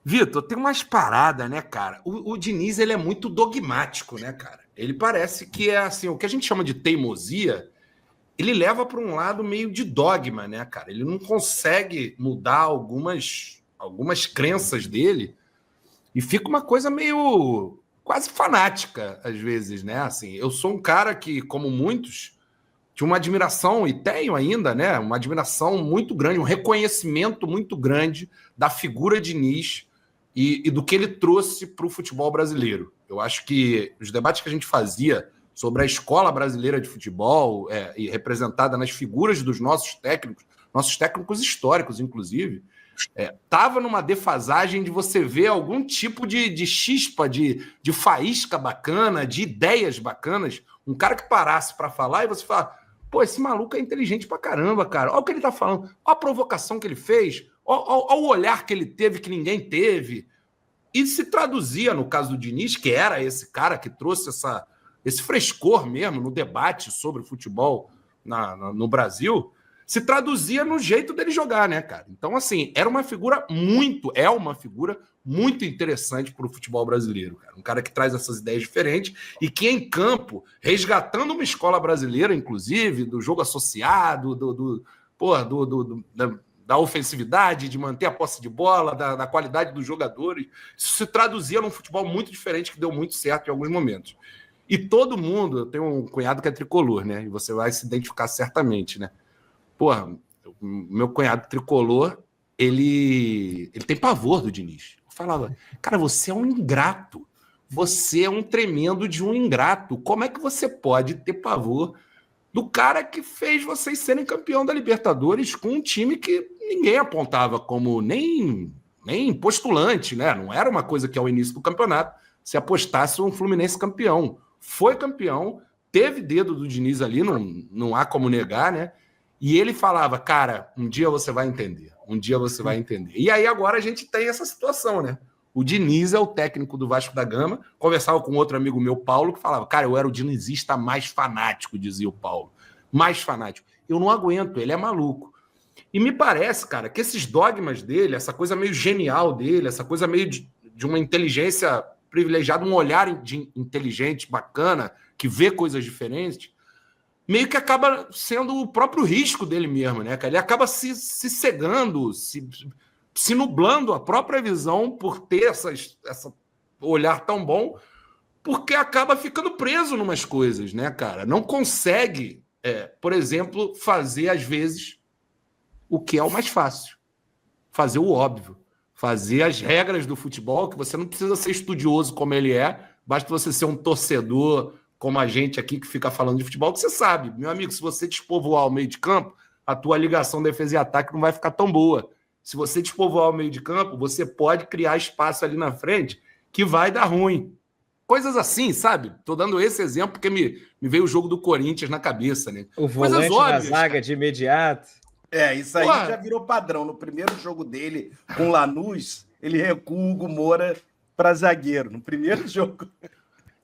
Vitor, tem umas paradas, né, cara? O Diniz, ele é muito dogmático, né, cara? Ele parece que é assim, o que a gente chama de teimosia, ele leva para um lado meio de dogma, né, cara? Ele não consegue mudar algumas crenças dele e fica uma coisa meio quase fanática, às vezes, né? Assim, eu sou um cara que, como muitos, tinha uma admiração, e tenho ainda, né? Uma admiração muito grande, um reconhecimento muito grande da figura de Diniz e do que ele trouxe para o futebol brasileiro. Eu acho que os debates que a gente fazia sobre a escola brasileira de futebol, e representada nas figuras dos nossos técnicos históricos, inclusive, estava numa defasagem de você ver algum tipo de chispa, de faísca bacana, de ideias bacanas, um cara que parasse para falar e você fala, pô, esse maluco é inteligente pra caramba, cara, olha o que ele tá falando, olha a provocação que ele fez, olha o olhar que ele teve que ninguém teve, e se traduzia, no caso do Diniz, que era esse cara que trouxe esse frescor mesmo no debate sobre futebol no Brasil, se traduzia no jeito dele jogar, né, cara? Então, assim, é uma figura muito interessante para o futebol brasileiro, cara. Um cara que traz essas ideias diferentes e que, em campo, resgatando uma escola brasileira, inclusive, do jogo associado, da ofensividade, de manter a posse de bola, da qualidade dos jogadores, isso se traduzia num futebol muito diferente que deu muito certo em alguns momentos. E todo mundo, eu tenho um cunhado que é tricolor, né? E você vai se identificar certamente, né? Porra, meu cunhado tricolor, ele tem pavor do Diniz. Eu falava, cara, você é um ingrato. Você é um tremendo de um ingrato. Como é que você pode ter pavor do cara que fez vocês serem campeão da Libertadores com um time que ninguém apontava como nem postulante, né? Não era uma coisa que ao início do campeonato se apostasse um Fluminense campeão. Foi campeão, teve dedo do Diniz ali, não há como negar, né? E ele falava, cara, um dia você vai entender, um dia você vai entender. E aí agora a gente tem essa situação, né? O Diniz é o técnico do Vasco da Gama. Conversava com outro amigo meu, Paulo, que falava, cara, eu era o dinizista mais fanático, dizia o Paulo. Mais fanático. Eu não aguento, ele é maluco. E me parece, cara, que esses dogmas dele, essa coisa meio genial dele, essa coisa meio de uma inteligência privilegiada, um olhar de inteligente, bacana, que vê coisas diferentes, meio que acaba sendo o próprio risco dele mesmo, né, cara? Ele acaba se cegando, se nublando a própria visão por ter essa olhar tão bom, porque acaba ficando preso em umas coisas, né, cara? Não consegue, por exemplo, fazer, às vezes, o que é o mais fácil. Fazer o óbvio. Fazer as regras do futebol, que você não precisa ser estudioso como ele é, basta você ser um torcedor como a gente aqui que fica falando de futebol, que você sabe, meu amigo, se você despovoar o meio de campo, a tua ligação defesa e ataque não vai ficar tão boa. Se você despovoar o meio de campo, você pode criar espaço ali na frente que vai dar ruim. Coisas assim, sabe? Tô dando esse exemplo porque me veio o jogo do Corinthians na cabeça, né? O volante da zaga de imediato. Isso aí já virou padrão. No primeiro jogo dele com o Lanús, ele recua o Hugo Moura para zagueiro. No primeiro jogo.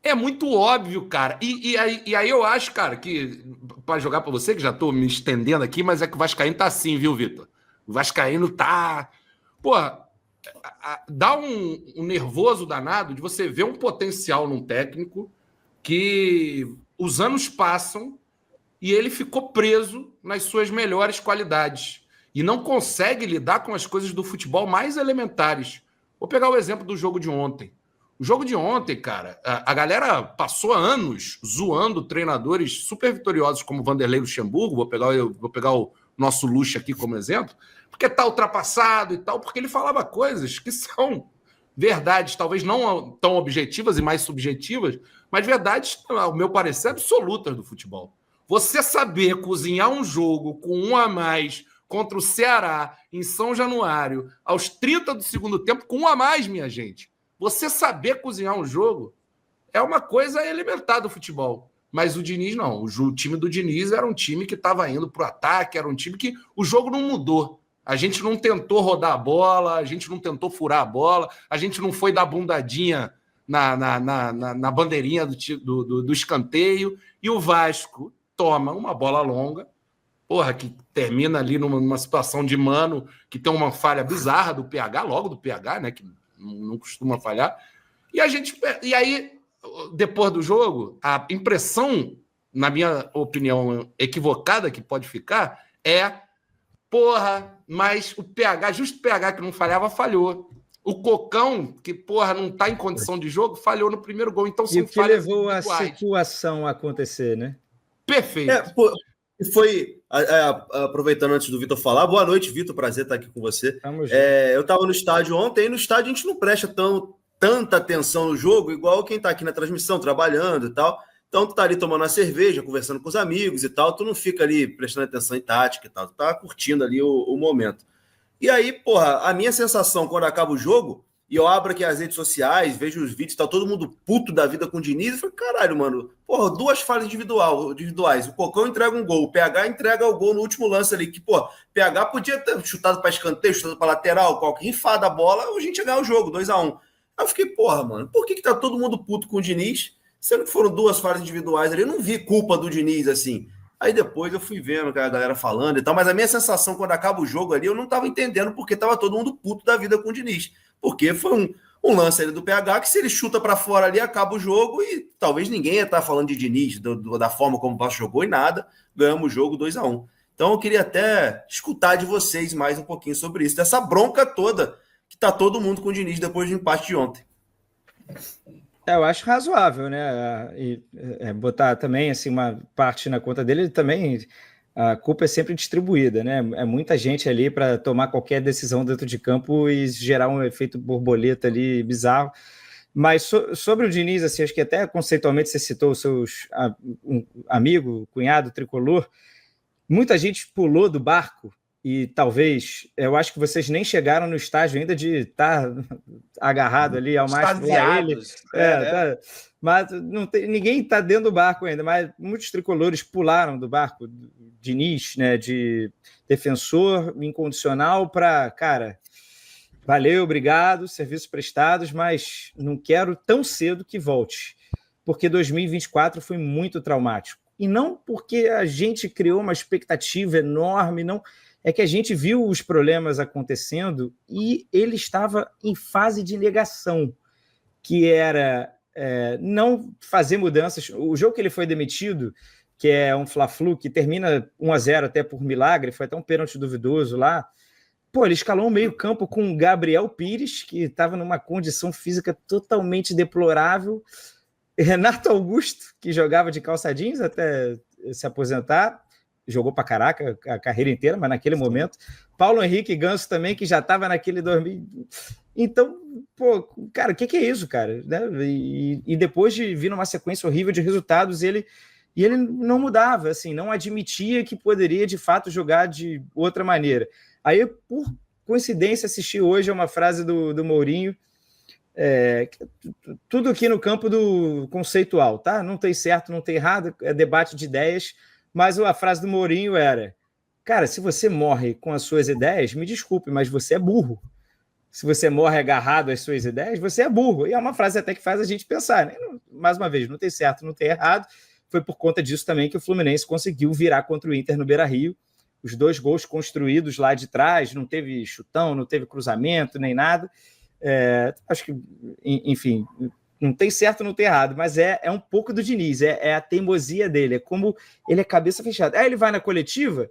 É muito óbvio, cara. E aí eu acho, cara, que para jogar para você, que já tô me estendendo aqui, mas é que o Vascaíno tá assim, viu, Vitor? O Vascaíno tá... Porra, dá um nervoso danado de você ver um potencial num técnico que os anos passam e ele ficou preso nas suas melhores qualidades e não consegue lidar com as coisas do futebol mais elementares. Vou pegar o exemplo do jogo de ontem. O jogo de ontem, cara, a galera passou anos zoando treinadores super vitoriosos como Vanderlei Luxemburgo, vou pegar o nosso Luxa aqui como exemplo, porque tá ultrapassado e tal, porque ele falava coisas que são verdades, talvez não tão objetivas e mais subjetivas, mas verdades, ao meu parecer, absolutas do futebol. Você saber cozinhar um jogo com um a mais contra o Ceará em São Januário, aos 30 do segundo tempo, com um a mais, minha gente. Você saber cozinhar um jogo é uma coisa elementar do futebol. Mas o Diniz não. O time do Diniz era um time que estava indo para o ataque, era um time que o jogo não mudou. A gente não tentou rodar a bola, a gente não tentou furar a bola, a gente não foi dar bundadinha na bandeirinha do escanteio. E o Vasco toma uma bola longa, que termina ali numa situação de mano, que tem uma falha bizarra do PH, logo do PH, né? Que não costuma falhar. E aí, depois do jogo, a impressão, na minha opinião equivocada, que pode ficar, mas o PH, justo o PH que não falhava, falhou. O Cocão, que, não tá em condição de jogo, falhou no primeiro gol. Então, são falhas levou a situação a acontecer, né? Perfeito. Foi, aproveitando antes do Vitor falar, boa noite, Vitor, prazer estar aqui com você. Eu estava no estádio ontem, e no estádio a gente não presta tanta atenção no jogo, igual quem está aqui na transmissão, trabalhando e tal. Então, tu tá ali tomando uma cerveja, conversando com os amigos e tal, tu não fica ali prestando atenção em tática e tal, tu tá curtindo ali o momento. E aí, a minha sensação quando acaba o jogo, e eu abro aqui as redes sociais, vejo os vídeos, tá todo mundo puto da vida com o Diniz, e falei, caralho, mano, 2 falhas individuais, o Cocão entrega um gol, o PH entrega o gol no último lance ali, que, PH podia ter chutado para escanteio, chutado para lateral, qualquer enfada a bola, a gente ia ganhar o jogo, 2-1. Aí eu fiquei, mano, por que tá todo mundo puto com o Diniz, sendo que foram 2 falhas individuais ali? Eu não vi culpa do Diniz, assim. Aí depois eu fui vendo a galera falando e tal, mas a minha sensação quando acaba o jogo ali, eu não tava entendendo porque tava todo mundo puto da vida com o Diniz. Porque foi um lance ali do PH que se ele chuta para fora ali, acaba o jogo e talvez ninguém ia estar falando de Diniz, da forma como o Vasco jogou e nada, ganhamos o jogo 2-1. Então eu queria até escutar de vocês mais um pouquinho sobre isso, dessa bronca toda que tá todo mundo com o Diniz depois do empate de ontem. Eu acho razoável, né? E botar também assim, uma parte na conta dele também. A culpa é sempre distribuída, né? É muita gente ali para tomar qualquer decisão dentro de campo e gerar um efeito borboleta ali bizarro. Mas sobre o Diniz, assim, acho que até conceitualmente você citou os seus amigo, cunhado, tricolor. Muita gente pulou do barco. E talvez, eu acho que vocês nem chegaram no estágio ainda de estar agarrado ali ao mais para ele. Tá, mas ninguém está dentro do barco ainda, mas muitos tricolores pularam do barco, Diniz, né, de defensor incondicional para, cara, valeu, obrigado, serviços prestados, mas não quero tão cedo que volte, porque 2024 foi muito traumático. E não porque a gente criou uma expectativa enorme, não... É que a gente viu os problemas acontecendo e ele estava em fase de negação, que era não fazer mudanças. O jogo que ele foi demitido, que é um Fla-Flu, que termina 1-0 até por milagre, foi até um pênalti duvidoso lá. Ele escalou um meio-campo com o Gabriel Pires, que estava numa condição física totalmente deplorável. Renato Augusto, que jogava de calça jeans até se aposentar, jogou para caraca a carreira inteira, mas naquele momento. Paulo Henrique Ganso também, que já estava naquele 2000. Então, cara, o que é isso, cara? Né? E depois de vir numa sequência horrível de resultados, ele não mudava, assim, não admitia que poderia, de fato, jogar de outra maneira. Aí, por coincidência, assisti hoje a uma frase do Mourinho, tudo aqui no campo do conceitual, tá? Não tem certo, não tem errado, é debate de ideias, mas a frase do Mourinho era, cara, se você morre com as suas ideias, me desculpe, mas você é burro. Se você morre agarrado às suas ideias, você é burro. E é uma frase até que faz a gente pensar, né? Mais uma vez, não tem certo, não tem errado. Foi por conta disso também que o Fluminense conseguiu virar contra o Inter no Beira-Rio. Os 2 gols construídos lá de trás, não teve chutão, não teve cruzamento, nem nada. Acho que, enfim... Não tem certo, não tem errado, mas é um pouco do Diniz, é a teimosia dele, é como ele é cabeça fechada. Aí ele vai na coletiva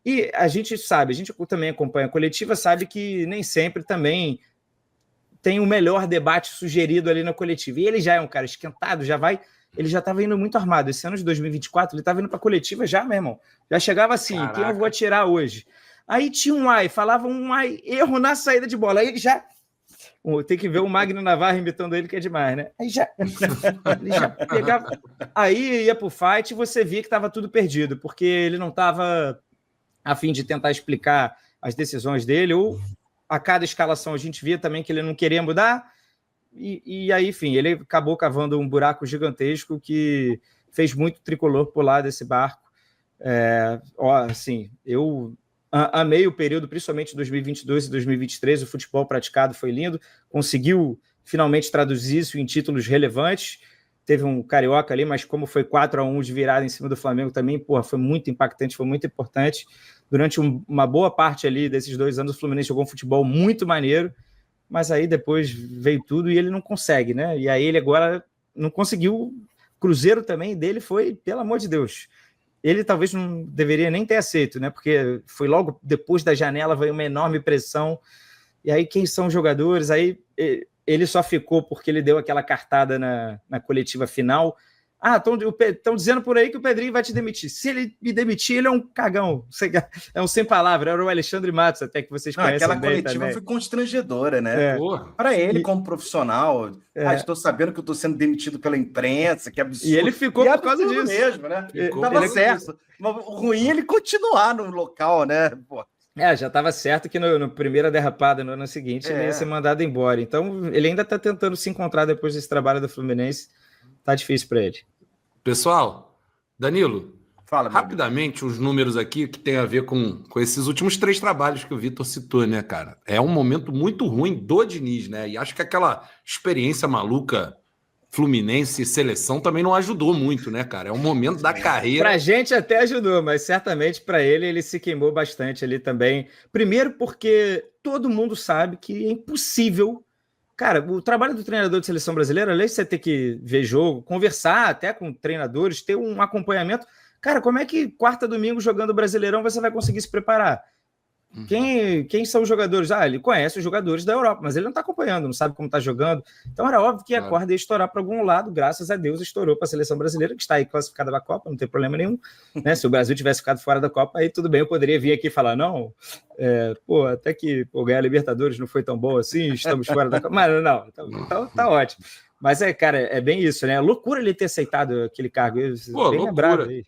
e a gente sabe, a gente também acompanha a coletiva, sabe que nem sempre também tem o melhor debate sugerido ali na coletiva. E ele já é um cara esquentado, ele já estava indo muito armado. Esse ano de 2024, ele estava indo para a coletiva já, meu irmão. Já chegava assim, caraca, quem eu vou atirar hoje? Aí tinha falava erro na saída de bola, aí ele já... Tem que ver o Magno Navarro imitando ele, que é demais, né? Aí ele já pegava. Aí ia pro fight e você via que estava tudo perdido, porque ele não estava a fim de tentar explicar as decisões dele, ou a cada escalação a gente via também que ele não queria mudar, e aí, enfim, ele acabou cavando um buraco gigantesco que fez muito tricolor pular desse barco. Assim, eu... amei o período, principalmente 2022 e 2023, o futebol praticado foi lindo, conseguiu finalmente traduzir isso em títulos relevantes, teve um carioca ali, mas como foi 4-1 de virada em cima do Flamengo também, foi muito impactante, foi muito importante. Durante uma boa parte ali desses 2 anos, o Fluminense jogou um futebol muito maneiro, mas aí depois veio tudo e ele não consegue, né? E aí ele agora não conseguiu. Cruzeiro também dele foi, pelo amor de Deus. Ele talvez não deveria nem ter aceito, né? Porque foi logo depois da janela, veio uma enorme pressão. E aí, quem são os jogadores? Aí ele só ficou porque ele deu aquela cartada na coletiva final. Estão dizendo por aí que o Pedrinho vai te demitir. Se ele me demitir, ele é um cagão. É um sem palavra. Era o Alexandre Matos, até que vocês conhecem aquela bem coletiva também. foi constrangedora, né? Para ele, como profissional. Estou sabendo que eu estou sendo demitido pela imprensa, que absurdo. E ele ficou por causa disso. Mesmo, né? Estava certo. Mas o ruim é ele continuar no local, né? Pô. Já estava certo que no primeira derrapada, no ano seguinte, ele ia ser mandado embora. Então, ele ainda está tentando se encontrar depois desse trabalho do Fluminense. Tá difícil para ele. Pessoal, Danilo, fala rapidamente os números aqui que tem a ver com esses últimos 3 trabalhos que o Vitor citou, né, cara? É um momento muito ruim do Diniz, né? E acho que aquela experiência maluca Fluminense e seleção também não ajudou muito, né, cara? É um momento da carreira. Pra gente até ajudou, mas certamente para ele se queimou bastante ali também. Primeiro porque todo mundo sabe que é impossível. Cara, o trabalho do treinador de seleção brasileira, além de você ter que ver jogo, conversar até com treinadores, ter um acompanhamento. Cara, como é que quarta, domingo, jogando Brasileirão, você vai conseguir se preparar? Quem são os jogadores? Ele conhece os jogadores da Europa, mas ele não está acompanhando, não sabe como está jogando. Então era óbvio que a corda ia estourar para algum lado, graças a Deus estourou para a seleção brasileira, que está aí classificada da Copa, não tem problema nenhum. Né? Se o Brasil tivesse ficado fora da Copa, aí tudo bem, eu poderia vir aqui e falar, não, até que ganhar a Libertadores não foi tão bom assim, estamos fora da Copa. Mas não, então tá ótimo. Mas cara, é bem isso, né? Loucura ele ter aceitado aquele cargo. Bem lembrado aí.